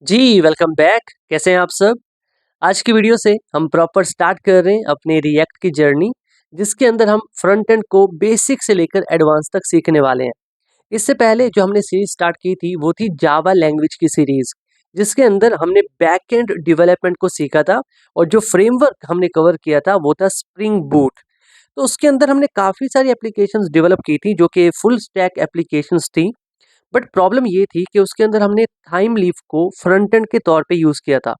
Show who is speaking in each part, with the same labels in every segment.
Speaker 1: जी, welcome back. कैसे हैं आप सब? आज की वीडियो से हम प्रॉपर स्टार्ट कर रहे हैं अपने रिएक्ट की जर्नी, जिसके अंदर हम फ्रंट एंड को बेसिक से लेकर एडवांस तक सीखने वाले हैं। इससे पहले जो हमने सीरीज स्टार्ट की थी वो थी जावा लैंग्वेज की सीरीज, जिसके अंदर हमने बैक एंड डेवलपमेंट को सीखा था और जो फ्रेमवर्क हमने कवर किया था वो था स्प्रिंग बूट। तो उसके अंदर हमने काफ़ी सारी एप्लीकेशंस डेवलप की थी जो कि फुल स्टैक एप्लीकेशंस थी। बट प्रॉब्लम ये थी कि उसके अंदर हमने थाइम लीफ को फ्रंट एंड के तौर पे यूज़ किया था।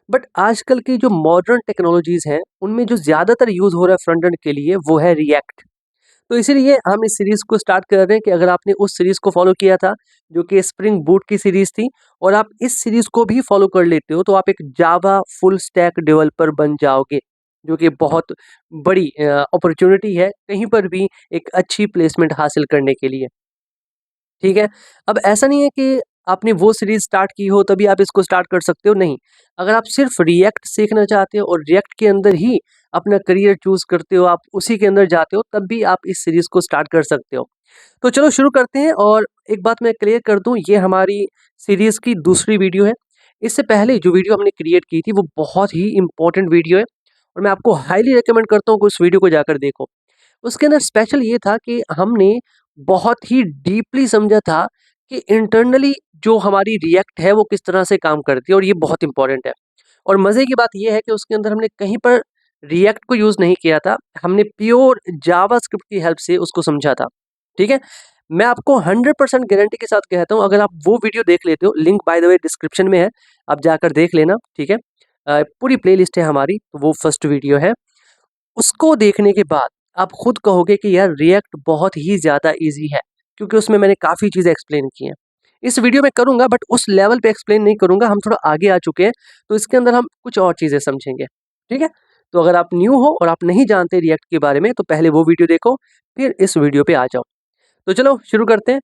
Speaker 1: बट आजकल की जो मॉडर्न टेक्नोलॉजीज़ हैं, उनमें जो ज़्यादातर यूज़ हो रहा है फ्रंट एंड के लिए वो है रिएक्ट। तो इसीलिए हम इस सीरीज़ को स्टार्ट कर रहे हैं कि अगर आपने उस सीरीज़ को फॉलो किया था, जो कि स्प्रिंग बूट की सीरीज़ थी, और आप इस सीरीज़ को भी फॉलो कर लेते हो, तो आप एक जावा फुल स्टैक डेवलपर बन जाओगे, जो कि बहुत बड़ी अपॉर्च्युनिटी है कहीं पर भी एक अच्छी प्लेसमेंट हासिल करने के लिए। ठीक है? अब ऐसा नहीं है कि आपने वो सीरीज़ स्टार्ट की हो तभी आप इसको स्टार्ट कर सकते हो, नहीं। अगर आप सिर्फ़ रिएक्ट सीखना चाहते हो और रिएक्ट के अंदर ही अपना करियर चूज़ करते हो, आप उसी के अंदर जाते हो, तब भी आप इस सीरीज़ को स्टार्ट कर सकते हो। तो चलो शुरू करते हैं, और एक बात मैं क्लियर कर दूँ, ये हमारी सीरीज़ की दूसरी वीडियो है। इससे पहले जो वीडियो हमने क्रिएट की थी वो बहुत ही इम्पोर्टेंट वीडियो है, और मैं आपको हाईली रिकमेंड करता हूँ कि उस वीडियो को जाकर देखो। उसके अंदर स्पेशल ये था कि हमने बहुत ही डीपली समझा था कि इंटरनली जो हमारी रिएक्ट है वो किस तरह से काम करती है, और ये बहुत इंपॉर्टेंट है। और मज़े की बात ये है कि उसके अंदर हमने कहीं पर रिएक्ट को यूज़ नहीं किया था, हमने प्योर जावास्क्रिप्ट की हेल्प से उसको समझा था। ठीक है? मैं आपको 100% गारंटी के साथ कहता हूँ, अगर आप वो वीडियो देख लेते हो, link by the way description में है, आप जाकर देख लेना, ठीक है? पूरी प्लेलिस्ट है हमारी, तो वो फर्स्ट वीडियो है। उसको देखने के बाद आप खुद कहोगे कि यार रिएक्ट बहुत ही ज़्यादा ईज़ी है, क्योंकि उसमें मैंने काफ़ी चीज़ें एक्सप्लेन की हैं। इस वीडियो में करूँगा बट उस लेवल पे एक्सप्लेन नहीं करूँगा, हम थोड़ा आगे आ चुके हैं, तो इसके अंदर हम कुछ और चीज़ें समझेंगे, ठीक है? तो अगर आप न्यू हो और आप नहीं जानते रिएक्ट के बारे में, तो पहले वो वीडियो देखो, फिर इस वीडियो पे आ जाओ। तो चलो शुरू करते हैं।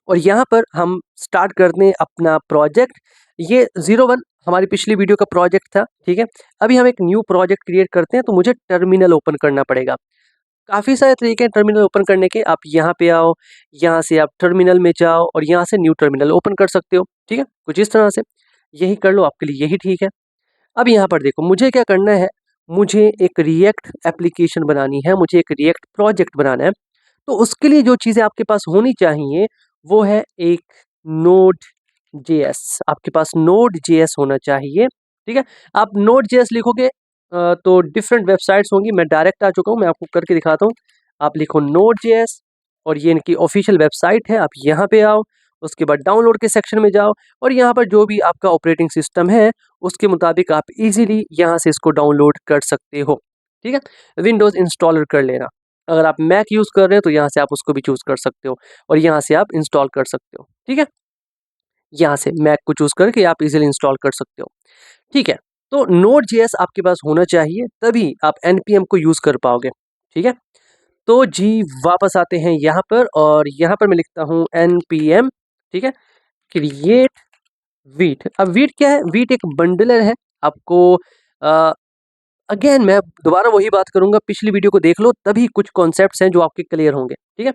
Speaker 1: और यहाँ पर हम स्टार्ट करते हैं अपना प्रोजेक्ट। ये 01 हमारी पिछली वीडियो का प्रोजेक्ट था, ठीक है? अभी हम एक न्यू प्रोजेक्ट क्रिएट करते हैं, तो मुझे टर्मिनल ओपन करना पड़ेगा। काफ़ी सारे तरीके हैं टर्मिनल ओपन करने के। आप यहाँ पे आओ, यहाँ से आप टर्मिनल में जाओ और यहाँ से न्यू टर्मिनल ओपन कर सकते हो, ठीक है? कुछ इस तरह से, यही कर लो, आपके लिए यही ठीक है। अब यहाँ पर देखो, मुझे क्या करना है, मुझे एक रिएक्ट एप्लीकेशन बनानी है, मुझे एक रिएक्ट प्रोजेक्ट बनाना है। तो उसके लिए जो चीज़ें आपके पास होनी चाहिए, वो है एक नोड जेएस। आपके पास नोड जेएस होना चाहिए, ठीक है? आप नोड जेएस लिखोगे तो डिफरेंट वेबसाइट्स होंगी। मैं डायरेक्ट आ चुका हूँ, मैं आपको करके दिखाता हूँ। आप लिखो नोड जेएस, और ये इनकी ऑफिशियल वेबसाइट है। आप यहाँ पे आओ, उसके बाद डाउनलोड के सेक्शन में जाओ, और यहाँ पर जो भी आपका ऑपरेटिंग सिस्टम है, उसके मुताबिक आप इजीली यहाँ से इसको डाउनलोड कर सकते हो, ठीक है? विंडोज़ इंस्टॉलर कर लेना। अगर आप मैक यूज़ कर रहे हैं तो यहाँ से आप उसको भी चूज़ कर सकते हो, और यहाँ से आप इंस्टॉल कर सकते हो, ठीक है? यहाँ से मैक को चूज़ करके आप इज़िली इंस्टॉल कर सकते हो, ठीक है? तो नोड जेएस आपके पास होना चाहिए, तभी आप एनपीएम को यूज़ कर पाओगे, ठीक है? तो जी, वापस आते हैं यहाँ पर, और यहाँ पर मैं लिखता हूँ एनपीएम, ठीक है? Create wheat. अब वीट क्या है? वीट एक बंडलर है। आपको अ, अगेन मैं दोबारा वही बात करूँगा, पिछली वीडियो को देख लो, तभी कुछ कॉन्सेप्ट्स हैं जो आपके क्लियर होंगे, ठीक है?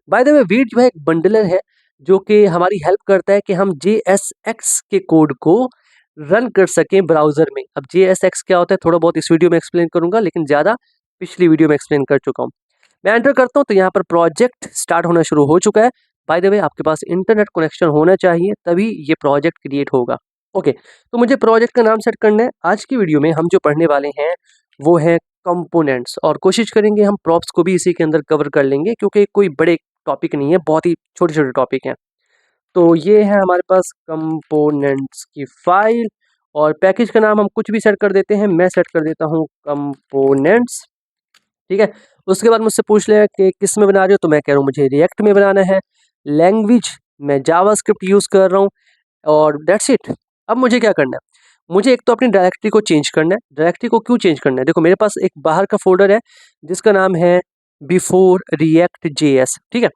Speaker 1: बाय द वे, वीट जो है एक बंडलर है, जो कि हमारी हेल्प करता है कि हम जेएसएक्स के कोड को रन कर सकें ब्राउज़र में। अब जेएसएक्स क्या होता है, थोड़ा बहुत इस वीडियो में एक्सप्लेन करूँगा, लेकिन ज़्यादा पिछली वीडियो में एक्सप्लेन कर चुका हूँ। मैं एंटर करता हूँ, तो यहाँ पर प्रोजेक्ट स्टार्ट होना शुरू हो चुका है। बाय द वे, आपके पास इंटरनेट कनेक्शन होना चाहिए, तभी ये प्रोजेक्ट क्रिएट होगा। ओके, तो मुझे प्रोजेक्ट का नाम सेट करना है। आज की वीडियो में हम जो पढ़ने वाले हैं वो है कंपोनेंट्स, और कोशिश करेंगे हम प्रॉप्स को भी इसी के अंदर कवर कर लेंगे, क्योंकि कोई बड़े टॉपिक नहीं है, बहुत ही छोटे-छोटे टॉपिक हैं। तो ये है हमारे पास कंपोनेंट्स की फाइल, और पैकेज का नाम हम कुछ भी सेट कर देते हैं। मैं सेट कर देता हूँ कंपोनेंट्स, ठीक है? उसके बाद मुझसे पूछ लिया कि किस में बना रहे हो, तो मैं कह रहा हूँ मुझे रिएक्ट में बनाना है। लैंग्वेज मैं जावास्क्रिप्ट यूज़ कर रहा हूँ, और दैट्स इट। अब मुझे क्या करना है? मुझे एक तो अपनी डायरेक्टरी को चेंज करना है। डायरेक्टरी को क्यों चेंज करना है? देखो, मेरे पास एक बाहर का फ़ोल्डर है जिसका नाम है बिफोर रिएक्ट जेएस, ठीक है?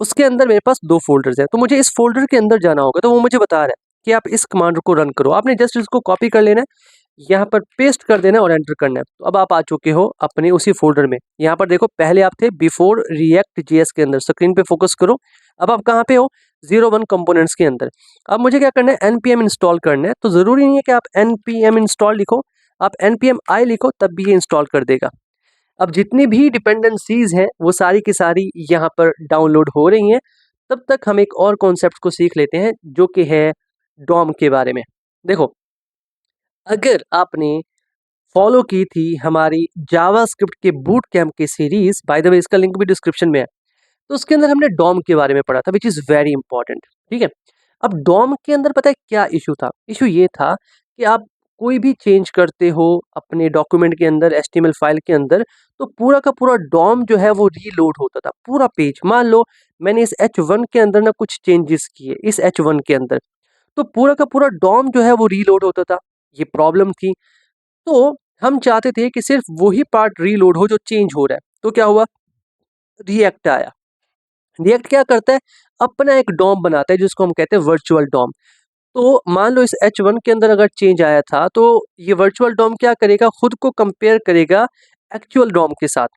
Speaker 1: उसके अंदर मेरे पास 2 फ़ोल्डर्स हैं, तो मुझे इस फ़ोल्डर के अंदर जाना होगा, तो वो मुझे बता रहा है कि आप इस कमांड को रन करो। आपने जस्ट इसको कॉपी कर लेना है, यहाँ पर पेस्ट कर देना और एंटर करना है। तो अब आप आ चुके हो अपने उसी फोल्डर में। यहाँ पर देखो पहले आप थे बिफोर रिएक्ट जेएस के अंदर, स्क्रीन पे फोकस करो। अब आप कहाँ पे हो, 01 कंपोनेंट्स के अंदर। अब मुझे क्या करना है, npm इंस्टॉल करना है। तो जरूरी नहीं है कि आप npm इंस्टॉल लिखो, आप npm i लिखो तब भी ये इंस्टॉल कर देगा। अब जितनी भी डिपेंडेंसीज हैं वो सारी की सारी यहाँ पर डाउनलोड हो रही हैं। तब तक हम एक और कॉन्सेप्ट को सीख लेते हैं जो कि है डॉम के बारे में। देखो, अगर आपने फॉलो की थी हमारी जावास्क्रिप्ट के बूट कैंप की सीरीज, बाय द वे इसका लिंक भी डिस्क्रिप्शन में है, तो उसके अंदर हमने डॉम के बारे में पढ़ा था, विच इज़ वेरी इंपॉर्टेंट। ठीक है, अब डॉम के अंदर पता है क्या इशू था? इशू ये था कि आप कोई भी चेंज करते हो अपने डॉक्यूमेंट के अंदर, एचटीएमएल फाइल के अंदर, तो पूरा का पूरा डॉम जो है वो रीलोड होता था, पूरा पेज। मान लो मैंने इस H1 के अंदर ना कुछ चेंजेस किए इस H1 के अंदर, तो पूरा का पूरा डॉम जो है वो रीलोड होता था। ये प्रॉब्लम थी। तो हम चाहते थे कि सिर्फ वही पार्ट रीलोड हो जो चेंज हो रहा है। तो क्या हुआ, रिएक्ट आया। रिएक्ट क्या करता है, अपना एक डॉम बनाता है जिसको हम कहते हैं वर्चुअल डॉम। तो मान लो इस H1 के अंदर अगर चेंज आया था, तो ये वर्चुअल डॉम क्या करेगा, खुद को कंपेयर करेगा एक्चुअल डॉम के साथ।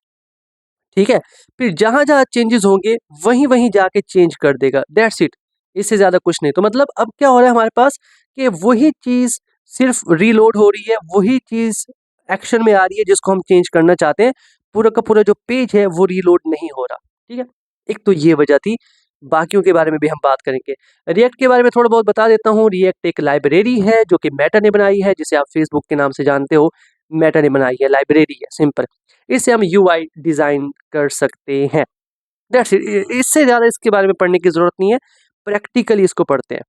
Speaker 1: ठीक है, फिर जहां जहां चेंजेस होंगे वहीं वहीं जाके चेंज कर देगा, दैट्स इट। इससे ज्यादा कुछ नहीं। तो मतलब अब क्या हो रहा है हमारे पास कि वही चीज सिर्फ रीलोड हो रही है, वही चीज एक्शन में आ रही है जिसको हम चेंज करना चाहते हैं। पूरा का पूरा जो पेज है वो रीलोड नहीं हो रहा। ठीक है, एक तो ये वजह थी। बाकियों के बारे में भी हम बात करेंगे। रिएक्ट के बारे में थोड़ा बहुत बता देता हूँ। रिएक्ट एक लाइब्रेरी है जो कि मेटा ने बनाई है, जिसे आप फेसबुक के नाम से जानते हो। मेटा ने बनाई है, लाइब्रेरी है, सिंपल। इससे हम यूआई डिजाइन कर सकते हैं, दैट्स इट। इससे ज़्यादा इसके बारे में पढ़ने की ज़रूरत नहीं है, प्रैक्टिकली इसको पढ़ते हैं।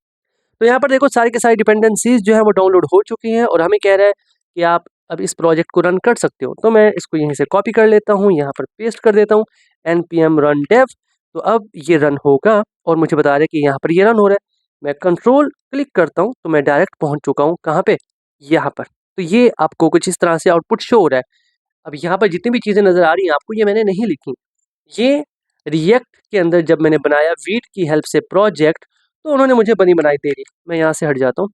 Speaker 1: तो यहाँ पर देखो सारी की सारी डिपेंडेंसीज जो है वो डाउनलोड हो चुकी हैं और हमें कह रहा है कि आप अब इस प्रोजेक्ट को रन कर सकते हो। तो मैं इसको यहीं से कॉपी कर लेता हूँ, यहाँ पर पेस्ट कर देता हूँ, npm run dev। तो अब ये रन होगा और मुझे बता रहा है कि यहाँ पर ये रन हो रहा है। मैं कंट्रोल क्लिक करता हूँ तो मैं डायरेक्ट पहुँच चुका हूँ कहाँ पे, यहाँ पर। तो ये आपको कुछ इस तरह से आउटपुट शो हो रहा है। अब यहाँ पर जितनी भी चीज़ें नज़र आ रही हैं आपको, ये मैंने नहीं लिखी। ये रिएक्ट के अंदर जब मैंने बनाया वीट की हेल्प से प्रोजेक्ट, तो उन्होंने मुझे बनी बनाई दे दी। मैं यहाँ से हट जाता हूँ,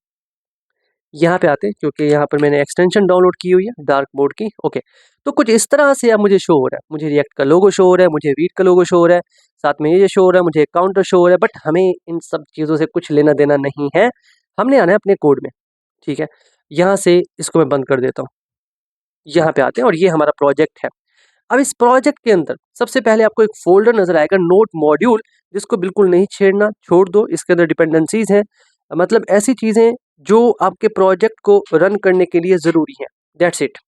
Speaker 1: यहाँ पे आते हैं क्योंकि यहाँ पर मैंने एक्सटेंशन डाउनलोड की हुई है डार्क मोड की। ओके, तो कुछ इस तरह से अब मुझे शो हो रहा है। मुझे रिएक्ट का लोगो शो हो रहा है, मुझे वीट का लोगो शो हो रहा है, साथ में ये शो हो रहा है, मुझे काउंटर शो हो रहा है। बट हमें इन सब चीज़ों से कुछ लेना देना नहीं है, हमने आना है अपने कोड में। ठीक है, यहाँ से इसको मैं बंद कर देता हूँ, यहाँ पे आते हैं और ये हमारा प्रोजेक्ट है। अब इस प्रोजेक्ट के अंदर सबसे पहले आपको एक फोल्डर नजर आएगा, नोट मॉड्यूल, जिसको बिल्कुल नहीं छेड़ना, छोड़ दो। इसके अंदर डिपेंडेंसीज हैं, मतलब ऐसी चीजें जो आपके प्रोजेक्ट को रन करने के लिए जरूरी है, दैट्स इट।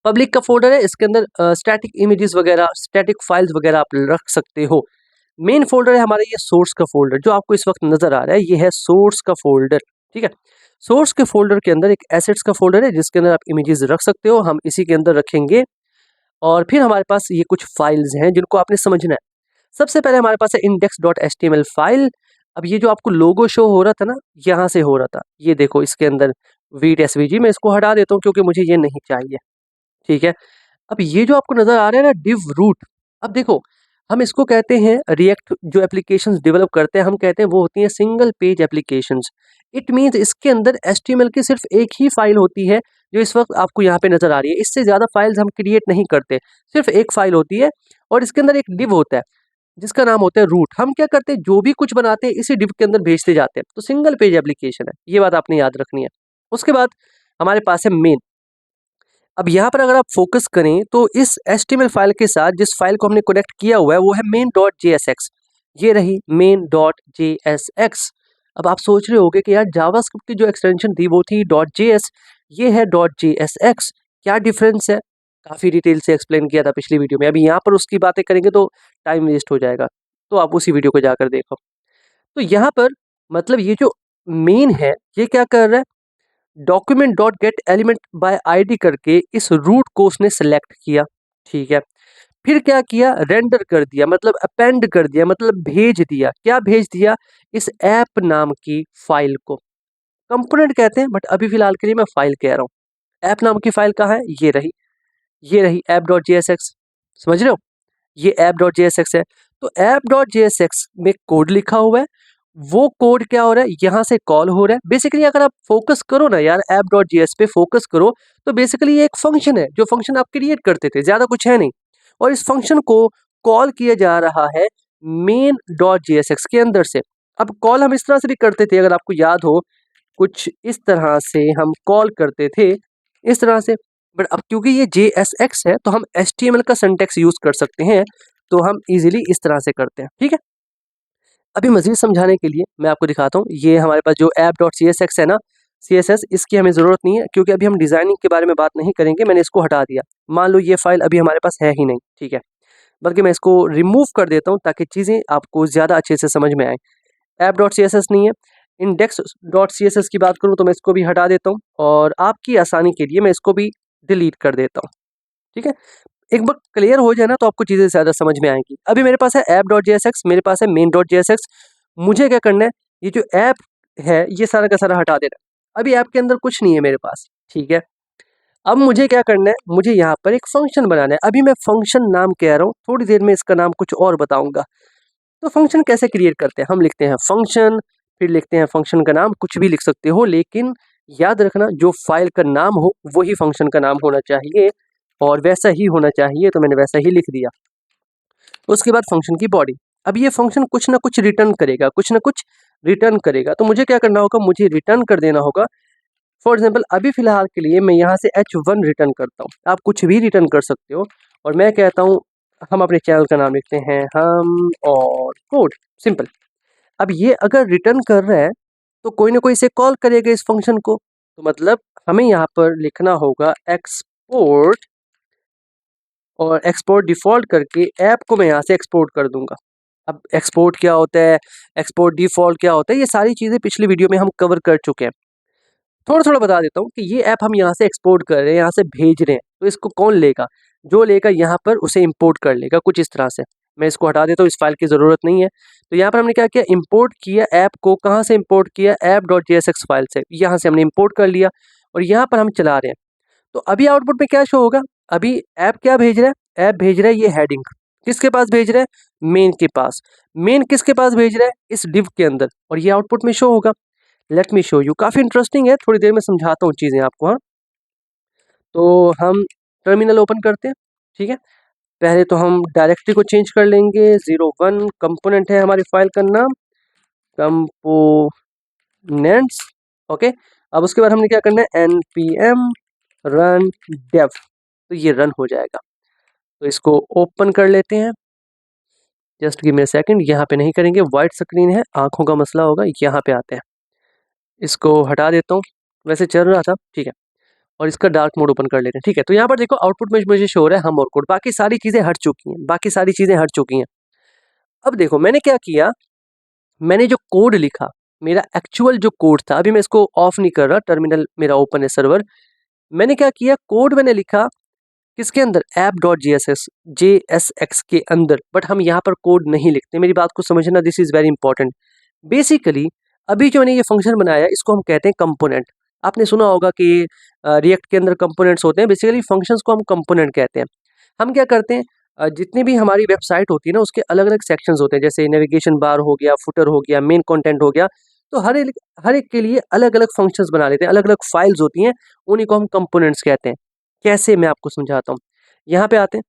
Speaker 1: पब्लिक का फोल्डर है, इसके अंदर स्टैटिक इमेजेस वगैरह, स्टैटिक फाइल्स वगैरह आप रख सकते हो। मेन फोल्डर है हमारा ये सोर्स का फोल्डर, जो आपको इस वक्त नजर आ रहा है, ये है सोर्स का फोल्डर। ठीक है, सोर्स के फोल्डर के अंदर एक एसेट्स का फोल्डर है जिसके अंदर आप इमेजेस रख सकते हो, हम इसी के अंदर रखेंगे। और फिर हमारे पास ये कुछ फाइल्स हैं जिनको आपने समझना है। सबसे पहले हमारे पास है index.html फाइल। अब ये जो आपको लोगो शो हो रहा था ना, यहाँ से हो रहा था, ये देखो इसके अंदर वीट एसवीजी। मैं इसको हटा देता हूँ क्योंकि मुझे ये नहीं चाहिए। ठीक है, अब ये जो आपको नजर आ रहा है ना, डिव रूट। अब देखो, हम इसको कहते हैं, रिएक्ट जो एप्लीकेशंस डेवलप करते हैं हम कहते हैं वो होती हैं single page applications. It means इसके अंदर एचटीएमएल की सिर्फ एक ही फाइल होती है जो इस वक्त आपको यहाँ पे नजर आ रही है। इससे ज्यादा फाइल्स हम क्रिएट नहीं करते, सिर्फ एक फाइल होती है और इसके अंदर एक डिव होता है जिसका नाम होता है रूट। हम क्या करते हैं, जो भी कुछ बनाते हैं इसी डिव के अंदर भेजते जाते हैं। तो सिंगल पेज एप्लीकेशन है, ये बात आपने याद रखनी है। उसके बाद हमारे पास है मेन। अब यहाँ पर अगर आप फोकस करें तो इस HTML फाइल के साथ जिस फाइल को हमने कनेक्ट किया हुआ है वो है main.jsx। ये रही main.jsx। अब आप सोच रहे होंगे कि यार जावास्क्रिप्ट की जो एक्सटेंशन थी वो थी .js, ये है .jsx, क्या डिफरेंस है? काफ़ी डिटेल से एक्सप्लेन किया था पिछली वीडियो में। अभी यहाँ पर उसकी बातें करेंगे तो टाइम वेस्ट हो जाएगा, तो आप उसी वीडियो को जाकर देखो। तो यहाँ पर मतलब ये जो मेन है ये क्या कर रहा है, document dot gate element by ID करके इस रूट को उसने सेलेक्ट किया। ठीक है, फिर क्या किया, रेंडर कर दिया, मतलब अपेंड कर दिया, मतलब भेज दिया। क्या भेज दिया, इस ऐप नाम की फाइल को। कंपोनेंट कहते हैं बट अभी फिलहाल के लिए मैं फाइल कह रहा हूँ। ऐप नाम की फाइल कहाँ है, ये रही, ये रही app.jsx। समझ रहे हो, ये app.jsx है। तो app.jsx में कोड लिखा हुआ है, वो कोड क्या हो रहा है, यहाँ से कॉल हो रहा है। बेसिकली अगर आप फोकस करो ना यार app.js पे फोकस करो, तो बेसिकली ये एक फंक्शन है जो फंक्शन आप क्रिएट करते थे, ज़्यादा कुछ है नहीं। और इस फंक्शन को कॉल किया जा रहा है main.jsx के अंदर से। अब कॉल हम इस तरह से भी करते थे, अगर आपको याद हो, कुछ इस तरह से हम कॉल करते थे, इस तरह से। बट अब क्योंकि ये JSX है तो हम HTML का सिंटैक्स यूज़ कर सकते हैं, तो हम इजीली इस तरह से करते हैं, ठीक है। अभी मज़ीद समझाने के लिए मैं आपको दिखाता हूँ, ये हमारे पास जो app.csx है ना, CSS, इसकी हमें ज़रूरत नहीं है क्योंकि अभी हम डिज़ाइनिंग के बारे में बात नहीं करेंगे, मैंने इसको हटा दिया। मान लो ये फाइल अभी हमारे पास है ही नहीं, ठीक है, बल्कि मैं इसको रिमूव कर देता हूँ ताकि चीज़ें आपको ज़्यादा अच्छे से समझ में आए। app.css नहीं है, index.css की बात करूँ तो मैं इसको भी हटा देता हूँ और आपकी आसानी के लिए मैं इसको भी डिलीट कर देता हूँ, ठीक है। एक बार क्लियर हो जाए ना तो आपको चीज़ें ज़्यादा समझ में आएंगी। अभी मेरे पास है app.jsx, मेरे पास है main.jsx। मुझे क्या करना है, ये जो ऐप है ये सारा का सारा हटा देना है। अभी ऐप के अंदर कुछ नहीं है मेरे पास, ठीक है। अब मुझे क्या करना है, मुझे यहाँ पर एक फंक्शन बनाना है। अभी मैं फंक्शन नाम कह रहा हूँ, थोड़ी देर में इसका नाम कुछ और बताऊंगा। तो फंक्शन कैसे क्रिएट करते हैं, हम लिखते हैं फंक्शन, फिर लिखते हैं फंक्शन का नाम, कुछ भी लिख सकते हो, लेकिन याद रखना जो फाइल का नाम हो वही फंक्शन का नाम होना चाहिए और वैसा ही होना चाहिए, तो मैंने वैसा ही लिख दिया। उसके बाद फंक्शन की बॉडी। अब ये फंक्शन कुछ ना कुछ रिटर्न करेगा, कुछ ना कुछ रिटर्न करेगा, तो मुझे क्या करना होगा, मुझे रिटर्न कर देना होगा। फॉर एग्जाम्पल अभी फिलहाल के लिए मैं यहाँ से H1 रिटर्न करता हूँ, आप कुछ भी रिटर्न कर सकते हो। और मैं कहता हूँ, हम अपने चैनल का नाम लिखते हैं हम और कोड, सिंपल। अब ये अगर रिटर्न कर रहा है तो कोई ना कोई इसे कॉल करेगा इस फंक्शन को, तो मतलब हमें यहाँ पर लिखना होगा एक्सपोर्ट, और एक्सपोर्ट डिफ़ॉल्ट करके ऐप को मैं यहाँ से एक्सपोर्ट कर दूंगा। अब एक्सपोर्ट क्या होता है, एक्सपोर्ट डिफ़ॉल्ट क्या होता है, ये सारी चीज़ें पिछली वीडियो में हम कवर कर चुके हैं। थोड़ा थोड़ा बता देता हूँ कि ये ऐप हम यहाँ से एक्सपोर्ट कर रहे हैं, यहाँ से भेज रहे हैं, तो इसको कौन लेगा, जो लेगा यहाँ पर उसे इंपोर्ट कर लेगा, कुछ इस तरह से। मैं इसको हटा देता हूँ, इस फाइल की ज़रूरत नहीं है। तो यहाँ पर हमने क्या किया, इंपोर्ट किया ऐप को, कहाँ से इंपोर्ट किया, app.jsx फाइल से, यहाँ से हमने इंपोर्ट कर लिया और यहाँ पर हम चला रहे हैं। तो अभी आउटपुट में क्या शो होगा, अभी ऐप क्या भेज रहा है, ऐप भेज रहा है ये हेडिंग, किसके पास भेज रहा है, मेन के पास। मेन किसके पास भेज रहा है, इस डिव के अंदर, और ये आउटपुट में शो होगा। लेट मी शो यू, काफ़ी इंटरेस्टिंग है, थोड़ी देर में समझाता हूँ चीज़ें आपको। हाँ, तो हम टर्मिनल ओपन करते हैं, ठीक है। पहले तो हम डायरेक्टरी को चेंज कर लेंगे, 01 कंपोनेंट है हमारी फाइल का नाम, कंपोनेंट्स, ओके। अब उसके बाद हमने क्या करना है, npm run dev, तो ये रन हो जाएगा। तो इसको ओपन कर लेते हैं, just give me a second. यहाँ पे नहीं करेंगे, वाइट स्क्रीन है, आंखों का मसला होगा। यहाँ पे आते हैं, इसको हटा देता हूँ, वैसे चल रहा था, ठीक है। और इसका डार्क मोड ओपन कर लेते हैं, ठीक है। तो यहाँ पर देखो आउटपुट में मुझे शो हो रहा है हम और कोड, बाकी सारी चीज़ें हट चुकी हैं, बाकी सारी चीज़ें हट चुकी हैं। अब देखो मैंने क्या किया, मैंने जो कोड लिखा, मेरा एक्चुअल जो कोड था, अभी मैं इसको ऑफ नहीं कर रहा, टर्मिनल मेरा ओपन है, सर्वर। मैंने क्या किया, कोड मैंने लिखा किसके अंदर, app.jsx के अंदर, बट हम यहाँ पर कोड नहीं लिखते, मेरी बात को समझना, this is very important. Basically अभी जो मैंने ये फंक्शन बनाया इसको हम कहते हैं कंपोनेंट। आपने सुना होगा कि रिएक्ट के अंदर कंपोनेंट्स होते हैं, बेसिकली फंक्शंस को हम कंपोनेंट कहते हैं। हम क्या करते हैं, जितनी भी हमारी वेबसाइट होती है ना उसके अलग अलग सेक्शंस होते हैं, जैसे नेविगेशन बार हो गया, फुटर हो गया, मेन कंटेंट हो गया, तो हर एक के लिए अलग अलग फंक्शंस बना लेते हैं, अलग अलग फाइल्स होती हैं, उन्हीं को हम कंपोनेंट्स कहते हैं। कैसे, मैं आपको समझाता हूँ। यहाँ पे आते हैं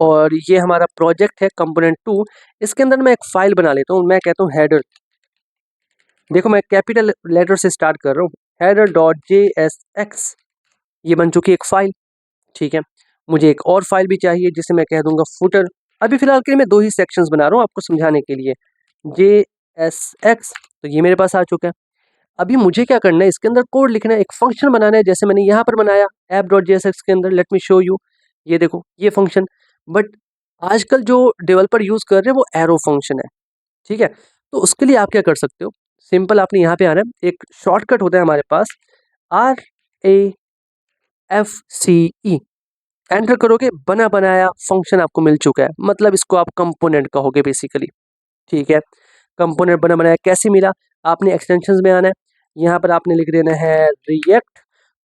Speaker 1: और ये हमारा प्रोजेक्ट है कंपोनेंट 2, इसके अंदर मैं एक फाइल बना लेता हूँ, मैं कहता हूँ हेडर। देखो मैं कैपिटल लेटर से स्टार्ट कर रहा हूँ, header.jsx, ये बन चुकी एक फाइल, ठीक है। मुझे एक और फाइल भी चाहिए जिसे मैं कह दूंगा फुटर। अभी फिलहाल के लिए मैं 2 ही सेक्शंस बना रहा हूँ आपको समझाने के लिए, JSX, तो ये मेरे पास आ चुका है। अभी मुझे क्या करना है, इसके अंदर कोड लिखना है, एक फंक्शन बनाना है, जैसे मैंने यहाँ पर बनाया app.jsx के अंदर। लेट मी शो यू, ये देखो ये फंक्शन। बट आजकल जो डेवलपर यूज़ कर रहे हैं वो एरो फंक्शन है, ठीक है। तो उसके लिए आप क्या कर सकते हो, सिंपल आपने यहाँ पे आना है, एक शॉर्टकट होता है हमारे पास, RAFCE, एंटर करोगे, बना बनाया फंक्शन आपको मिल चुका है, मतलब इसको आप कंपोनेंट कहोगे बेसिकली, ठीक है। कंपोनेंट बना बनाया कैसे मिला, आपने एक्सटेंशंस में आना है, यहाँ पर आपने लिख देना है रिएक्ट।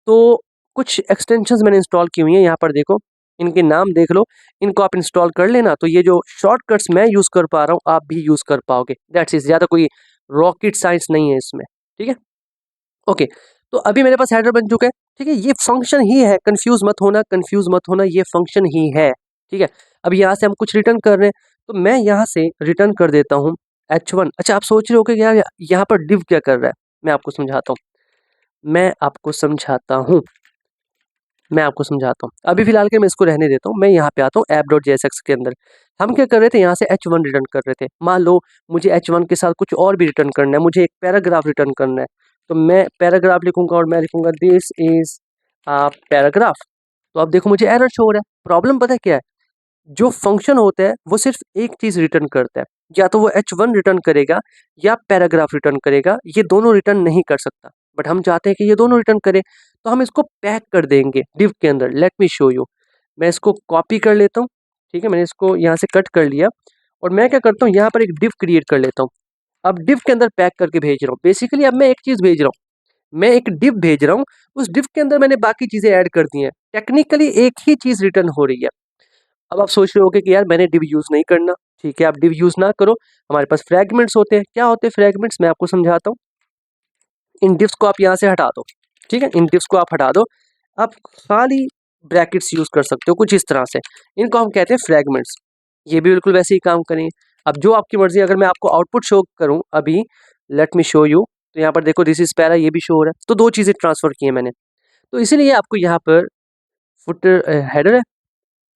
Speaker 1: तो कुछ एक्सटेंशंस मैंने इंस्टॉल की हुई हैं, यहाँ पर देखो, इनके नाम देख लो, इनको आप इंस्टॉल कर लेना, तो ये जो शॉर्टकट्स मैं यूज़ कर पा रहा हूँ आप भी यूज़ कर पाओगे, दैट्स इट। ज़्यादा कोई रॉकेट साइंस नहीं है इसमें, ठीक है। ओके, तो अभी मेरे पास हेडर बन चुका है, ठीक है। ये फंक्शन ही है, कंफ्यूज मत होना, कंफ्यूज मत होना, ये फंक्शन ही है, ठीक है। अब यहाँ से हम कुछ रिटर्न कर रहे हैं, तो मैं यहाँ से रिटर्न कर देता हूँ h1। अच्छा, आप सोच रहे हो कि यार यहाँ पर div क्या कर रहा है, मैं आपको समझाता हूँ, मैं आपको समझाता हूँ। अभी फिलहाल के मैं इसको रहने देता हूँ, मैं यहाँ पे आता हूँ app.jsx के अंदर। हम क्या कर रहे थे, यहाँ से h1 रिटर्न कर रहे थे। मान लो मुझे h1 के साथ कुछ और भी रिटर्न करना है, मुझे एक पैराग्राफ रिटर्न करना है, तो मैं पैराग्राफ लिखूंगा और मैं लिखूंगा दिस इज पैराग्राफ। तो अब देखो मुझे एरर शो हो रहा है। प्रॉब्लम पता है क्या है, जो फंक्शन होता है वो सिर्फ एक चीज रिटर्न करता है, या तो वो h1 रिटर्न करेगा या पैराग्राफ रिटर्न करेगा, ये दोनों रिटर्न नहीं कर सकता। बट हम चाहते हैं कि ये दोनों रिटर्न करे, तो हम इसको पैक कर देंगे div के अंदर। लेट मी शो यू, मैं इसको कॉपी कर लेता हूँ, ठीक है। मैंने इसको यहाँ से कट कर लिया और मैं क्या करता हूँ, यहाँ पर एक div क्रिएट कर लेता हूँ। अब div के अंदर पैक करके भेज रहा हूँ। बेसिकली अब मैं एक चीज भेज रहा हूँ, मैं एक div भेज रहा हूँ, उस div के अंदर मैंने बाकी चीजें ऐड कर दी हैं। टेक्निकली एक ही चीज रिटर्न हो रही है। अब आप सोच रहे होगे कि यार मैंने div यूज नहीं करना, ठीक है, आप div यूज ना करो। हमारे पास फ्रेगमेंट्स होते हैं। क्या होते हैं फ्रेगमेंट्स, मैं आपको समझाता हूँ। इन divs को आप यहाँ से हटा दो, ठीक है, इन divs को आप हटा दो। आप खाली ब्रैकेट्स यूज कर सकते हो कुछ इस तरह से, इनको हम कहते हैं फ्रेगमेंट्स। ये भी बिल्कुल वैसे ही काम करें। अब जो आपकी मर्जी, अगर मैं आपको आउटपुट शो करूं अभी, लेट मी शो यू, तो यहाँ पर देखो दिस इज पैरा, ये भी शो हो रहा है। तो दो चीजें ट्रांसफर की है मैंने, तो इसीलिए आपको यहाँ पर फुटर हेडर है,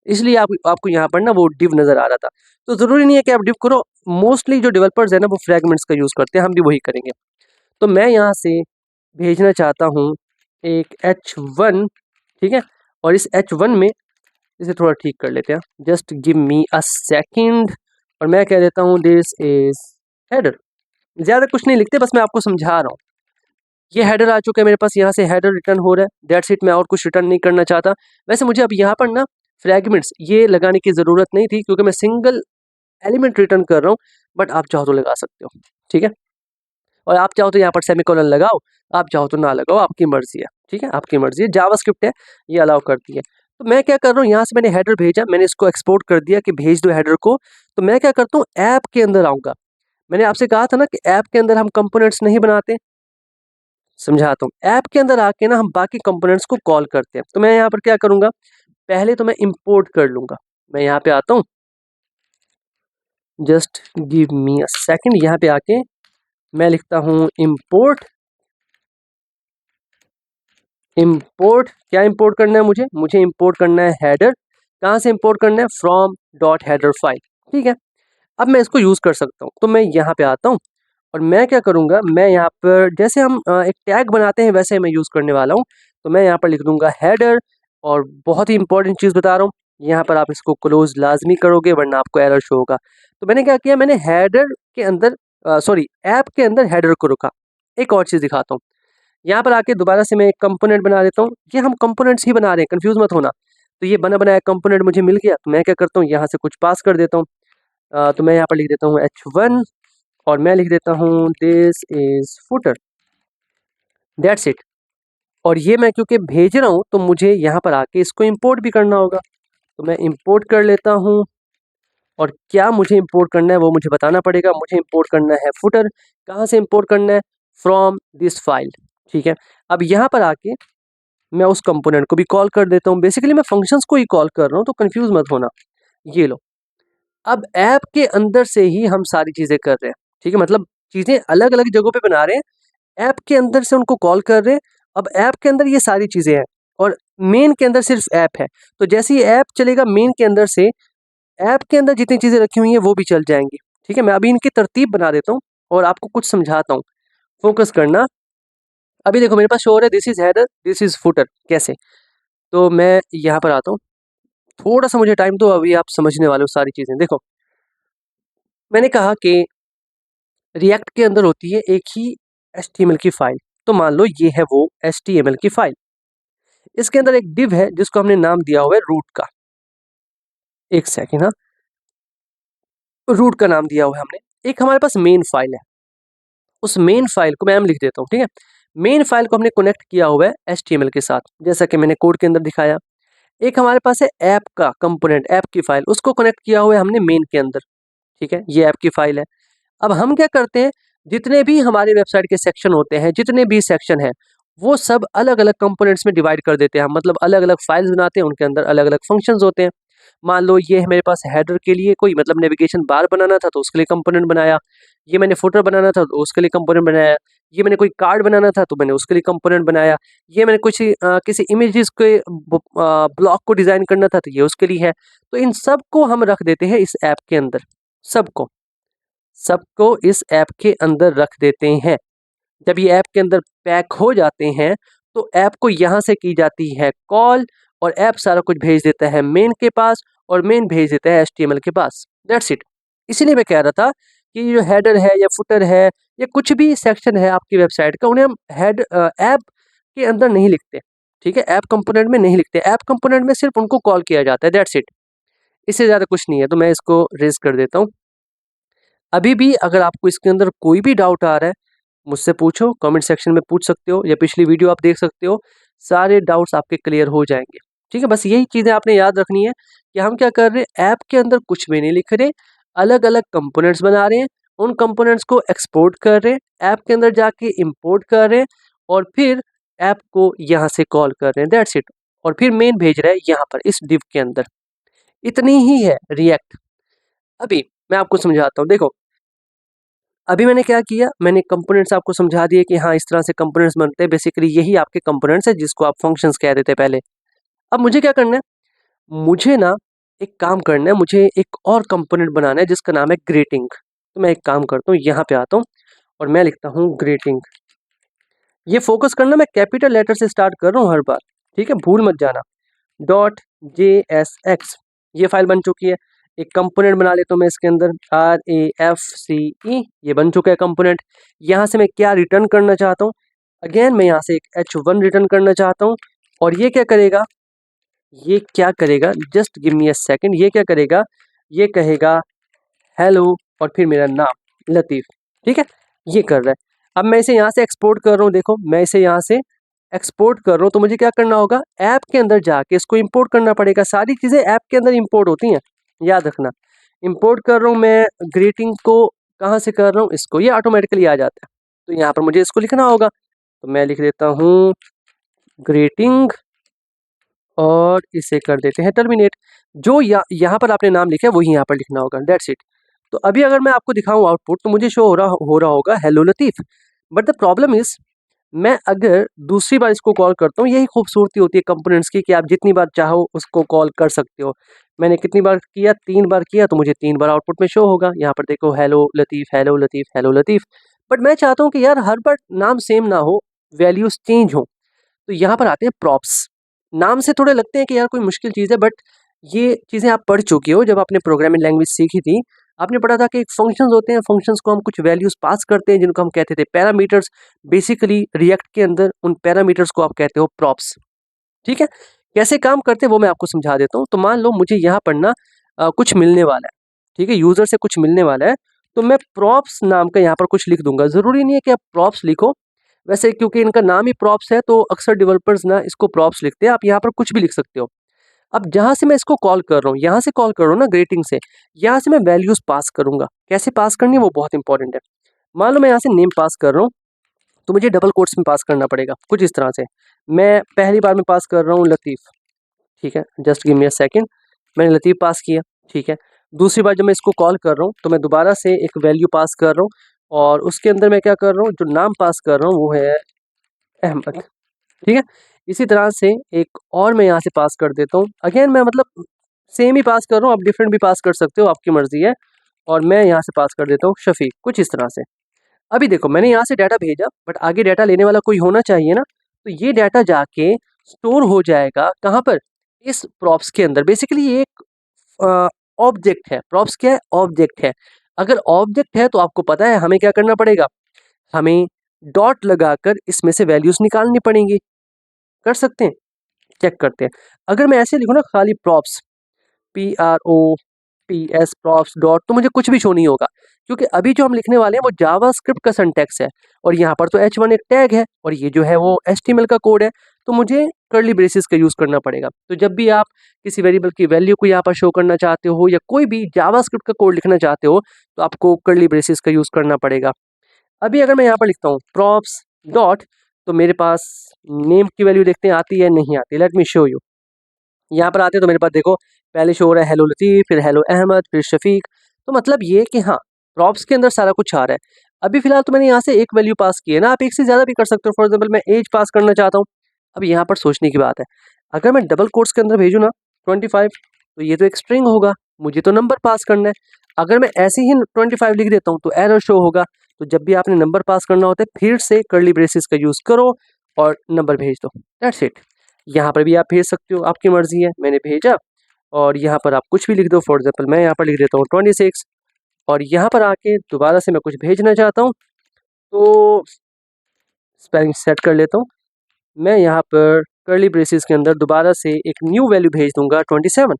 Speaker 1: इसलिए आपको यहाँ पर ना वो div नजर आ रहा था। तो जरूरी नहीं है कि आप div करो, मोस्टली जो डेवलपर्स है ना वो फ्रेगमेंट्स का यूज करते हैं, हम भी वही करेंगे। तो मैं यहाँ से भेजना चाहता हूँ एक h1, ठीक है, और इस h1 में इसे थोड़ा ठीक कर लेते हैं, just give me a second. और मैं कह देता हूँ दिस इज हेडर। ज़्यादा कुछ नहीं लिखते, बस मैं आपको समझा रहा हूँ। ये हेडर आ चुका है मेरे पास, यहाँ से हेडर रिटर्न हो रहा है, दैट्स इट। मैं और कुछ रिटर्न नहीं करना चाहता। वैसे मुझे अब यहाँ पर ना फ्रैगमेंट्स ये लगाने की ज़रूरत नहीं थी, क्योंकि मैं सिंगल एलिमेंट रिटर्न कर रहा हूँ। बट आप चाहो तो लगा सकते हो, ठीक है। और आप चाहो तो यहाँ पर सेमीकोलन लगाओ, आप चाहो तो ना लगाओ, आपकी मर्जी है, ठीक है, आपकी मर्जी है। जावास्क्रिप्ट है, ये अलाउ करती है। तो मैं क्या कर रहा हूँ, यहाँ से मैंने हेडर भेजा, मैंने इसको एक्सपोर्ट कर दिया कि भेज दो हेडर को। तो मैं क्या करता हूँ, ऐप के अंदर आऊँगा। मैंने आपसे कहा था ना कि ऐप के अंदर हम कंपोनेंट्स नहीं बनाते, समझाता हूँ। ऐप के अंदर आके ना हम बाकी कंपोनेंट्स को कॉल करते हैं। तो मैं यहाँ पर क्या करूँगा, पहले तो मैं इंपोर्ट कर लूँगा। मैं यहाँ पे आता हूँ, just give me a second. यहाँ पे आके मैं लिखता हूँ इंपोर्ट। इंपोर्ट क्या इंपोर्ट करना है मुझे इंपोर्ट करना है हेडर। कहाँ से इंपोर्ट करना है, फ्रॉम डॉट हेडर फाइल, ठीक है। अब मैं इसको यूज़ कर सकता हूँ। तो मैं यहाँ पे आता हूँ और मैं क्या करूँगा, मैं यहाँ पर जैसे हम एक टैग बनाते हैं वैसे मैं यूज़ करने वाला हूँ। तो मैं यहाँ पर लिख दूंगा हेडर। और बहुत ही इंपॉर्टेंट चीज़ बता रहा हूँ, यहाँ पर आप इसको क्लोज लाजमी करोगे वरना आपको एरर शो होगा। तो मैंने क्या किया, मैंने हेडर के अंदर सॉरी ऐप के अंदर हेडर को रुका। एक और चीज़ दिखाता हूँ, यहाँ पर आके दोबारा से मैं एक कंपोनेंट बना देता हूँ। ये हम कंपोनेंट्स ही बना रहे हैं, कंफ्यूज मत होना। तो ये बना बनाया कंपोनेंट मुझे मिल गया, तो मैं क्या करता हूँ, यहाँ से कुछ पास कर देता हूँ। तो मैं यहाँ पर लिख देता हूँ h1 और मैं लिख देता हूँ this is footer, that's it. और ये मैं क्योंकि भेज रहा हूँ तो मुझे यहाँ पर आके इसको इंपोर्ट भी करना होगा। तो मैं इंपोर्ट कर लेता हूँ। और क्या मुझे इंपोर्ट करना है वो मुझे बताना पड़ेगा। मुझे इंपोर्ट करना है फुटर। कहाँ से इंपोर्ट करना है, फ्रॉम दिस फाइल, ठीक है। अब यहाँ पर आके मैं उस कंपोनेंट को भी कॉल कर देता हूँ। बेसिकली मैं फंक्शंस को ही कॉल कर रहा हूँ, तो कंफ्यूज मत होना। ये लो, अब ऐप के अंदर से ही हम सारी चीज़ें कर रहे हैं, ठीक है। मतलब चीज़ें अलग अलग जगहों पे बना रहे हैं, ऐप के अंदर से उनको कॉल कर रहे हैं। अब ऐप के अंदर ये सारी चीज़ें हैं और मेन के अंदर सिर्फ ऐप है। तो जैसे ही ऐप चलेगा मेन के अंदर से, ऐप के अंदर जितनी चीज़ें रखी हुई हैं वो भी चल जाएंगी, ठीक है। मैं अभी इनकी तरतीब बना देता हूँ और आपको कुछ समझाता हूँ, फोकस करना। अभी देखो मेरे पास शो हो रहा है this is header, this is footer. कैसे, तो मैं यहाँ पर आता हूँ, थोड़ा सा मुझे टाइम दो, अभी आप समझने वाले हो सारी चीज़ें। देखो मैंने कहा कि रिएक्ट के अंदर होती है एक ही HTML की फाइल। तो मान लो ये है वो HTML की फाइल, इसके अंदर एक div है जिसको हमने नाम दिया हुआ है रूट का। एक सेकेंड, हाँ, रूट का नाम दिया हुआ है हमने। एक हमारे पास मेन फाइल है, उस मेन फाइल को मैं लिख देता हूँ, ठीक है। मेन फाइल को हमने कनेक्ट किया हुआ है HTML के साथ, जैसा कि मैंने कोड के अंदर दिखाया। एक हमारे पास है ऐप का कंपोनेंट, ऐप की फाइल, उसको कनेक्ट किया हुआ है हमने मेन के अंदर, ठीक है। ये ऐप की फाइल है। अब हम क्या करते हैं, जितने भी हमारे वेबसाइट के सेक्शन होते हैं, जितने भी सेक्शन हैं, वो सब अलग-अलग कंपोनेंट्स में डिवाइड कर देते हैं हम, मतलब अलग-अलग फाइल्स बनाते हैं, उनके अंदर अलग-अलग फंक्शंस होते हैं। मान लो ये है मेरे पास हेडर के लिए कोई मतलब नेविगेशन बार बनाना था तो उसके लिए कंपोनेंट बनाया, ये मैंने फुटर बनाना था तो उसके लिए कंपोनेंट बनाया, ये मैंने कोई कार्ड बनाना था तो मैंने उसके लिए कंपोनेंट बनाया, ये मैंने कुछ किसी इमेजेस के ब्लॉक को डिज़ाइन करना था तो ये उसके लिए है। तो इन सबको हम रख देते हैं इस ऐप के अंदर, सबको, सबको इस ऐप के अंदर रख देते हैं। जब ये ऐप के अंदर पैक हो जाते हैं, तो ऐप को यहाँ से की जाती है कॉल और ऐप सारा कुछ भेज देता है मेन के पास और मेन भेज देता है एचटीएमएल के पास। That's it. इसीलिए मैं कह रहा था कि ये जो हेडर है या फुटर है या कुछ भी सेक्शन है आपकी वेबसाइट का, उन्हें हम ऐप के अंदर नहीं लिखते, ठीक है? ऐप कंपोनेंट में नहीं लिखते। ऐप कंपोनेंट में सिर्फ उनको कॉल किया जाता है, दैट्स इट। इससे ज़्यादा कुछ नहीं है, तो मैं इसको रेज़ कर देता हूँ। अभी भी अगर आपको इसके अंदर कोई भी डाउट आ रहा है, मुझसे पूछो, कमेंट सेक्शन में पूछ सकते हो या पिछली वीडियो आप देख सकते हो, सारे डाउट्स आपके क्लियर हो जाएँगे। ठीक है? बस यही चीज़ें आपने याद रखनी है कि हम क्या कर रहे हैं, ऐप के अंदर कुछ भी नहीं लिख रहे, अलग-अलग कंपोनेंट्स बना रहे हैं, उन कंपोनेंट्स को एक्सपोर्ट कर रहे हैं, ऐप के अंदर जाके इंपोर्ट कर रहे हैं और फिर ऐप को यहाँ से कॉल कर रहे हैं, दैट्स इट। और फिर मेन भेज रहा है यहाँ पर इस डिव के अंदर। इतनी ही है रिएक्ट। अभी मैं आपको समझाता हूँ, देखो अभी मैंने क्या किया, मैंने कंपोनेंट्स आपको समझा दिए कि हाँ, इस तरह से कंपोनेंट्स बनते हैं। बेसिकली यही आपके कंपोनेंट्स हैं जिसको आप फंक्शंस कह रहे थे पहले। अब मुझे क्या करना है, मुझे ना एक काम करना है, मुझे एक और कंपोनेंट बनाना है जिसका नाम है ग्रीटिंग। तो मैं एक काम करता हूँ, यहाँ पे आता हूँ और मैं लिखता हूँ ग्रीटिंग। ये फोकस करना, मैं कैपिटल लेटर से स्टार्ट कर रहा हूँ हर बार, ठीक है? भूल मत जाना। .jsx ये फाइल बन चुकी है। एक कंपोनेंट बना लेता हूँ मैं इसके अंदर, RAFCE ये बन चुका है कंपोनेंट। यहाँ से मैं क्या रिटर्न करना चाहता हूँ, अगेन मैं यहाँ से एक H1 रिटर्न करना चाहता हूँ और ये क्या करेगा, ये क्या करेगा, just give me a second, ये क्या करेगा, ये कहेगा हेलो और फिर मेरा नाम लतीफ़, ठीक है? ये कर रहा है। अब मैं इसे यहाँ से एक्सपोर्ट कर रहा हूँ, देखो मैं इसे यहाँ से एक्सपोर्ट कर रहा हूँ, तो मुझे क्या करना होगा, ऐप के अंदर जाके इसको इंपोर्ट करना पड़ेगा। सारी चीज़ें ऐप के अंदर इंपोर्ट होती हैं, याद रखना। इंपोर्ट कर रहा हूँ मैं ग्रीटिंग को, कहाँ से कर रहा हूँ, इसको, ये ऑटोमेटिकली आ जाता है। तो यहाँ पर मुझे इसको लिखना होगा, तो मैं लिख देता हूँ ग्रीटिंग और इसे कर देते हैं टर्मिनेट। जो यहाँ पर आपने नाम लिखा है वही यहाँ पर लिखना होगा, दैट्स इट। तो अभी अगर मैं आपको दिखाऊँ आउटपुट, तो मुझे शो हो रहा होगा hello Latif. But the problem is, मैं अगर दूसरी बार इसको कॉल करता हूँ, यही खूबसूरती होती है कंपोनेंट्स की कि आप जितनी बार चाहो उसको कॉल कर सकते हो। मैंने कितनी बार किया, 3 बार किया, तो मुझे 3 बार आउटपुट में शो होगा। यहाँ पर देखो hello Latif, hello Latif, hello Latif. But मैं चाहता हूँ कि यार हर बार नाम सेम ना हो, वैल्यूज़ चेंज हों। तो यहाँ पर आते हैं प्रॉप्स। नाम से थोड़े लगते हैं कि यार कोई मुश्किल चीज़ है, बट ये चीज़ें आप पढ़ चुके हो जब आपने प्रोग्रामिंग लैंग्वेज सीखी थी। आपने पढ़ा था कि एक फंक्शंस होते हैं, फंक्शंस को हम कुछ वैल्यूज़ पास करते हैं जिनको हम कहते थे पैरामीटर्स। बेसिकली रिएक्ट के अंदर उन पैरामीटर्स को आप कहते हो प्रॉप्स, ठीक है? कैसे काम करते हैं वो मैं आपको समझा देता हूँ। तो मान लो मुझे यहाँ पर ना कुछ मिलने वाला है, ठीक है? यूज़र से कुछ मिलने वाला है, तो मैं प्रॉप्स नाम का यहाँ पर कुछ लिख दूँगा। ज़रूरी नहीं है कि आप प्रॉप्स लिखो, वैसे क्योंकि इनका नाम ही प्रॉप्स है तो अक्सर डेवलपर्स ना इसको प्रॉप्स लिखते हैं, आप यहाँ पर कुछ भी लिख सकते हो। अब जहाँ से मैं इसको कॉल कर रहा हूँ, यहाँ से कॉल कर रहा हूँ ना ग्रीटिंग से, यहाँ से मैं वैल्यूज़ पास करूँगा। कैसे पास करनी है वो बहुत इंपॉर्टेंट है। मान लो मैं यहाँ से नेम पास कर रहा हूँ, तो मुझे डबल कोट्स में पास करना पड़ेगा, कुछ इस तरह से। मैं पहली बार में पास कर रहा हूँ लतीफ़, ठीक है? Just give me a second, मैंने लतीफ़ पास किया, ठीक है? दूसरी बार जब मैं इसको कॉल कर रहा हूँ, तो मैं दोबारा से एक वैल्यू पास कर रहा हूँ और उसके अंदर मैं क्या कर रहा हूँ, जो नाम पास कर रहा हूँ वो है अहमद, ठीक है? इसी तरह से एक और मैं यहाँ से पास कर देता हूँ। अगेन मैं मतलब सेम ही पास कर रहा हूँ, आप डिफरेंट भी पास कर सकते हो, आपकी मर्ज़ी है। और मैं यहाँ से पास कर देता हूँ शफ़ीक, कुछ इस तरह से। अभी देखो मैंने यहाँ से डाटा भेजा, बट आगे डाटा लेने वाला कोई होना चाहिए ना, तो ये डाटा जाके स्टोर हो जाएगा कहाँ पर? इस प्रॉप्स के अंदर। बेसिकली ये एक ऑब्जेक्ट है। प्रॉप्स क्या है? ऑब्जेक्ट है। अगर ऑब्जेक्ट है तो आपको पता है हमें क्या करना पड़ेगा? हमें डॉट लगाकर इसमें से वैल्यूज़ निकालनी पड़ेंगी। कर सकते हैं? चेक करते हैं। अगर मैं ऐसे लिखूँ ना खाली प्रॉप्स, PROPS प्रॉप्स डॉट, तो मुझे कुछ भी शो नहीं होगा, क्योंकि अभी जो हम लिखने वाले हैं वो जावास्क्रिप्ट का सिंटैक्स है और यहाँ पर तो H1 एक टैग है और ये जो है वो HTML का कोड है, तो मुझे कर्ली ब्रेसेस का यूज़ करना पड़ेगा। तो जब भी आप किसी वेरिएबल की वैल्यू को यहाँ पर शो करना चाहते हो या कोई भी जावास्क्रिप्ट का कोड लिखना चाहते हो, तो आपको कर्ली ब्रेसेस का यूज़ करना पड़ेगा। अभी अगर मैं यहाँ पर लिखता हूँ प्रॉप्स डॉट, तो मेरे पास नेम की वैल्यू देखते हैं आती है नहीं आती। Let me show you. यहाँ पर आते हैं तो मेरे पास देखो पहले शो हो रहा है हेलो लतीफ़, फिर हेलो अहमद, फिर शफीक। तो मतलब ये कि हाँ, प्रॉप्स के अंदर सारा कुछ आ रहा है। अभी फिलहाल तो मैंने यहाँ से एक वैल्यू पास की है ना, आप एक से ज़्यादा भी कर सकते हो। फॉर एग्जाम्पल मैं एज पास करना चाहता हूँ। अब यहाँ पर सोचने की बात है, अगर मैं डबल कोट्स के अंदर भेजूँ ना 25, तो ये तो एक स्ट्रिंग होगा, मुझे तो नंबर पास करना है। अगर मैं ऐसे ही 25 लिख देता हूँ तो एरर शो होगा। तो जब भी आपने नंबर पास करना होता है, फिर से कर्ली ब्रेसेस का यूज़ करो और नंबर भेज दो। That's it. यहाँ पर भी आप भेज सकते हो, आपकी मर्जी है। मैंने भेजा और यहाँ पर आप कुछ भी लिख दो। फॉर एग्जाम्पल मैं यहाँ पर लिख देता हूँ 26, और यहाँ पर आके दोबारा से मैं कुछ भेजना चाहता हूँ तो स्पेलिंग सेट कर लेता हूँ। मैं यहाँ पर कर्ली ब्रेसेस के अंदर दोबारा से एक न्यू वैल्यू भेज दूंगा 27।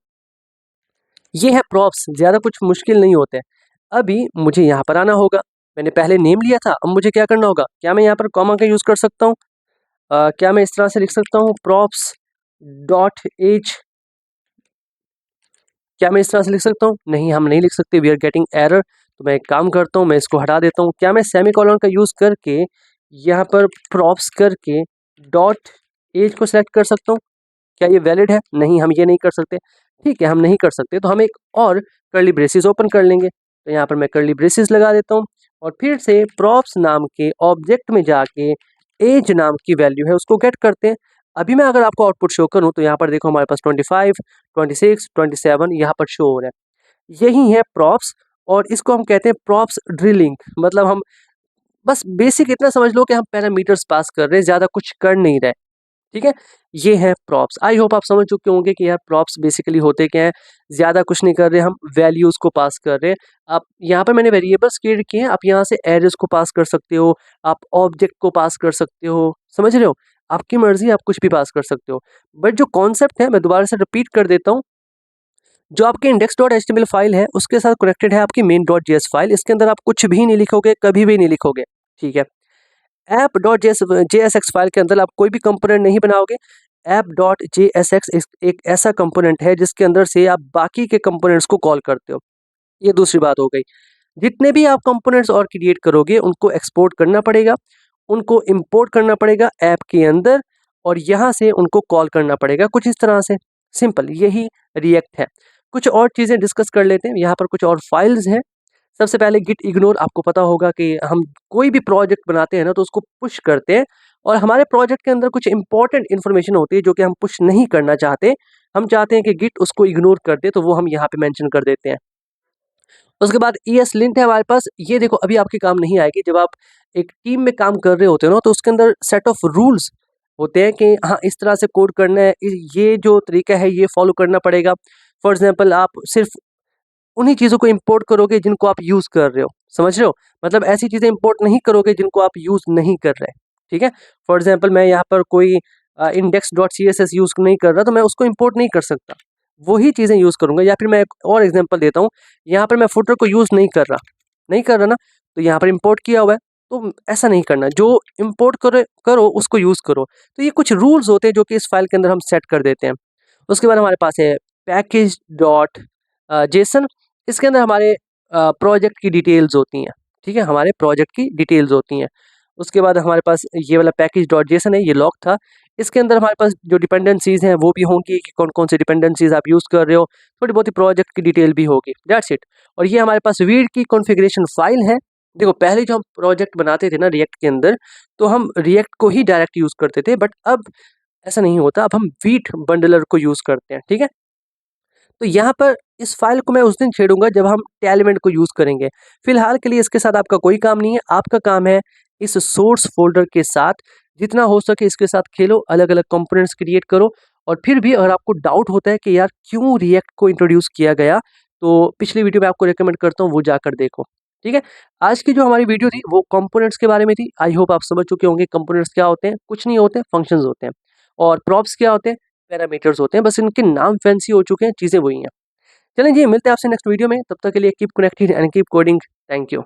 Speaker 1: ये है प्रॉप्स, ज़्यादा कुछ मुश्किल नहीं होते हैं। अभी मुझे यहाँ पर आना होगा। मैंने पहले नेम लिया था, अब मुझे क्या करना होगा? क्या मैं यहाँ पर कॉमा का यूज़ कर सकता हूँ? क्या मैं इस तरह से लिख सकता हूँ प्रॉप्स डॉट एज? क्या मैं इस तरह से लिख सकता हूँ? नहीं, हम नहीं लिख सकते, वी आर गेटिंग एरर। तो मैं एक काम करता हूँ, मैं इसको हटा देता हूँ। क्या मैं सेमीकोलन का यूज़ करके यहाँ पर प्रॉप्स करके डॉट एज को सिलेक्ट कर सकता हूँ? क्या ये वैलिड है? नहीं, हम ये नहीं कर सकते। ठीक है, हम नहीं कर सकते तो हम एक और कर्ली ब्रेसेस ओपन कर लेंगे। तो यहाँ पर मैं कर्ली ब्रेसेस लगा देता हूँ और फिर से प्रॉप्स नाम के ऑब्जेक्ट में जाके एज नाम की वैल्यू है उसको गेट करते हैं। अभी मैं अगर आपको आउटपुट शो करूँ तो यहाँ पर देखो हमारे पास 25, 26, 27 यहाँ पर शो हो रहा है। यही है प्रॉप्स, और इसको हम कहते हैं प्रॉप्स ड्रिलिंग। मतलब हम बस बेसिक इतना समझ लो कि हम पैरामीटर्स पास कर रहे हैं, ज़्यादा कुछ कर नहीं रहे। ठीक है, ये है प्रॉप्स। आई होप आप समझ चुके होंगे कि यार प्रॉप्स बेसिकली होते क्या हैं। ज़्यादा कुछ नहीं कर रहे, हम वैल्यूज़ को पास कर रहे हैं। आप यहाँ पर मैंने वेरिएबल्स क्रिएट किए हैं, आप यहाँ से एरेस को पास कर सकते हो, आप ऑब्जेक्ट को पास कर सकते हो। समझ रहे हो? आपकी मर्जी, आप कुछ भी पास कर सकते हो। बट जो कॉन्सेप्ट है मैं दोबारा से रिपीट कर देता हूँ। जो आपके इंडेक्स डॉट एचटीएमएल फाइल है उसके साथ कनेक्टेड है आपकी मेन डॉट जेएस फाइल। इसके अंदर आप कुछ भी नहीं लिखोगे, कभी भी नहीं लिखोगे। ठीक है, ऐप डॉट जेएसएक्स फाइल के अंदर आप कोई भी कंपोनेंट नहीं बनाओगे। ऐप डॉट जेएसएक्स एक ऐसा कंपोनेंट है जिसके अंदर से आप बाकी के कंपोनेंट्स को कॉल करते हो। ये दूसरी बात हो गई। जितने भी आप कंपोनेंट्स और क्रिएट करोगे उनको एक्सपोर्ट करना पड़ेगा, उनको इंपोर्ट करना पड़ेगा ऐप के अंदर, और यहाँ से उनको कॉल करना पड़ेगा कुछ इस तरह से। सिंपल, यही रिएक्ट है। कुछ और चीज़ें डिस्कस कर लेते हैं। यहाँ पर कुछ और फाइल्स हैं। सबसे पहले गिट इग्नोर, आपको पता होगा कि हम कोई भी प्रोजेक्ट बनाते हैं ना तो उसको पुश करते हैं, और हमारे प्रोजेक्ट के अंदर कुछ इंपॉर्टेंट इन्फॉर्मेशन होती है जो कि हम पुश नहीं करना चाहते। हम चाहते हैं कि गिट उसको इग्नोर कर दे, तो वो हम यहाँ पे मेंशन कर देते हैं। उसके बाद ESLint है हमारे पास। ये देखो अभी आपके काम नहीं आएगी। जब आप एक टीम में काम कर रहे होते हो ना तो उसके अंदर सेट ऑफ रूल्स होते हैं कि हाँ इस तरह से कोड करना है, ये जो तरीका है ये फॉलो करना पड़ेगा। फॉर एग्जाम्पल आप सिर्फ उन्हीं चीज़ों को इंपोर्ट करोगे जिनको आप यूज़ कर रहे हो। समझ रहे हो? मतलब ऐसी चीज़ें इंपोर्ट नहीं करोगे जिनको आप यूज़ नहीं कर रहे। ठीक है? फॉर एग्जांपल मैं यहाँ पर कोई index.css यूज़ नहीं कर रहा तो मैं उसको इंपोर्ट नहीं कर सकता। वही चीज़ें यूज़ करूँगा। या फिर मैं एक और एग्जांपल देता हूँ। यहाँ पर मैं फुटर को यूज़ नहीं कर रहा ना, तो यहाँ पर इंपोर्ट किया हुआ है। तो ऐसा नहीं करना, जो इंपोर्ट करो उसको यूज़ करो। तो ये कुछ रूल्स होते हैं जो कि इस फाइल के अंदर हम सेट कर देते हैं। उसके बाद हमारे पास है पैकेज डॉट जेसन। इसके अंदर हमारे प्रोजेक्ट की डिटेल्स होती हैं। ठीक है, हमारे प्रोजेक्ट की डिटेल्स होती हैं। उसके बाद हमारे पास ये वाला पैकेज डॉट जेसन है, ये लॉक था। इसके अंदर हमारे पास जो डिपेंडेंसीज हैं वो भी होंगी कि कौन कौन सी डिपेंडेंसीज आप यूज़ कर रहे हो। थोड़ी बहुत ही प्रोजेक्ट की डिटेल भी होगी। That's it. और ये हमारे पास वीड की कॉन्फ़िगरेशन फाइल है। देखो पहले जो हम प्रोजेक्ट बनाते थे ना रिएक्ट के अंदर, तो हम रिएक्ट को ही डायरेक्ट यूज़ करते थे, बट अब ऐसा नहीं होता। अब हम वीट बंडलर को यूज़ करते हैं। ठीक है, तो यहाँ पर इस फाइल को मैं उस दिन छेड़ूंगा जब हम टेलीमेंट को यूज़ करेंगे। फिलहाल के लिए इसके साथ आपका कोई काम नहीं है। आपका काम है इस सोर्स फोल्डर के साथ जितना हो सके इसके साथ खेलो, अलग अलग कंपोनेंट्स क्रिएट करो। और फिर भी अगर आपको डाउट होता है कि यार क्यों रिएक्ट को इंट्रोड्यूस किया गया, तो पिछली वीडियो में आपको रिकमेंड करता हूँ वो जाकर देखो। ठीक है, आज की जो हमारी वीडियो थी वो कंपोनेंट्स के बारे में थी। आई होप आप समझ चुके होंगे कंपोनेंट्स क्या होते हैं। कुछ नहीं होते, फंक्शंस होते हैं। और प्रॉप्स क्या होते हैं? पैरामीटर्स होते हैं। बस इनके नाम फैंसी हो चुके हैं, चीज़ें वही हैं। चलें जी, मिलते हैं आपसे नेक्स्ट वीडियो में। तब तक के लिए keep connected and keep coding. Thank you.